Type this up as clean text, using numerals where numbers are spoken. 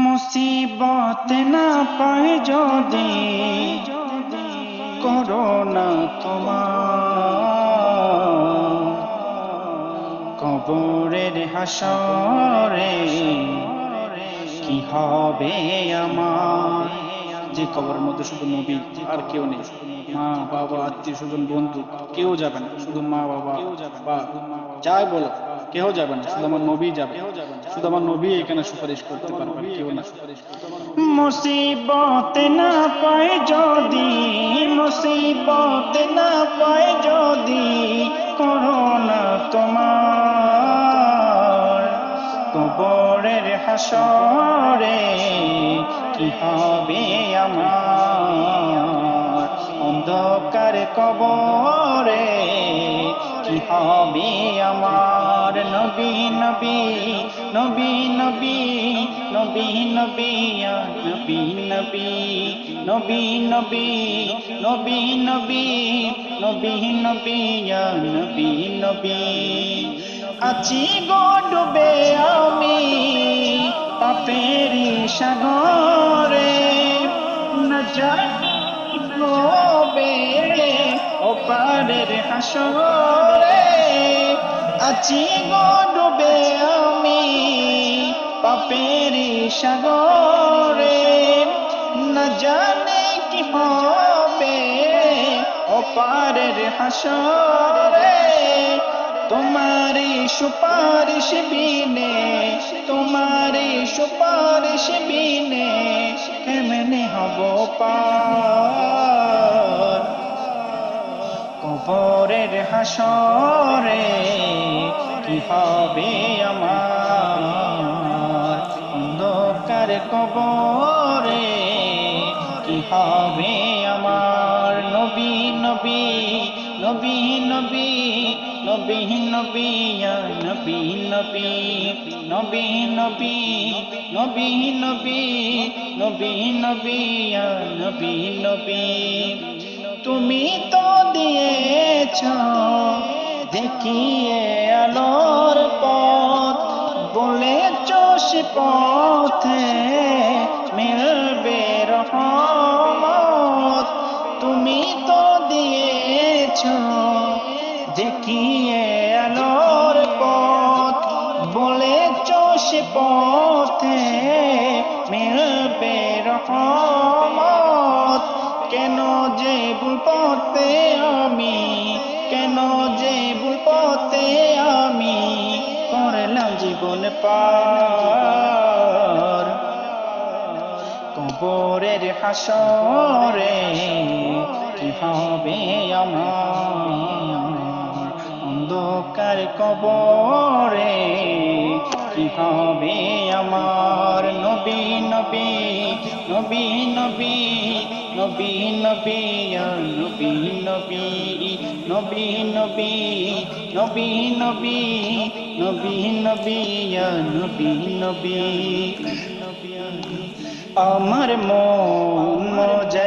মুসিবত না পায় যদি করোনা তোমার কবরের হাসরে কি হবে আমার। যে কবরের মধ্যে শুধু নবী আর কেউ নেই, মা বাবা আত্মীয় স্বজন বন্ধু কেউ যাবে না, শুধু মা বাবা বা যাই বলো কেউ যাবে না, শুধু আমার নবী যাবে, শুধু আমার নবী এখানে সুপারিশ করতে পারবে, কেউ না। মুসিবত না পায় যদি, মুসিবত না পায় যদি করোনা তোমার কবরের হাসরে কি হবে আমার। অন্ধকার কবরে কি হবে আমার। নবী নবী নবী নবী নবী নবী নবী নবী নবী নবী নবী নবী নবী নবী নবী নবী। আছি গো ডুবে আমি পাপেরি সাগরে, না জানি হবে ওপারের হাসরে। আছি গো ডুবে আমি পাপেরি সাগরে, না জানি কি হবে ওপারের হাসরে। তোমারি সুপারিশ বিনে, তোমারি সুপারিশ বিনে কেমনে হব পার। কবরের হাসরে কি হবে আমার। অন্ধকার কবরে কি হবে আমার। নবী নবী নবী নবী নবী নবী নবী নবী নবী নবী নবী নবী নবী নবী নবী নবী। তুমি তো দিয়েছ দেখিয়ে আলোর পথ, বলেছ সে পথে মিলবে রহমত। তুমি তো দিয়েছ দেখিয়ে আলোর পথ, বলেছ সে পথে মিলবে রহমত। কেন যে ভুল পথে আমি, কেন যে ভুল পথে আমি করলাম জীবন পার। কবরের হাসরে কি হবে আমার। অন্ধকার কবরে কি হবে আমার। নবী নবী নবী নবী নবী নবী নবী নবী নবী নবী নবী নবী নবী নবী নবী নবী। আমার মন মজা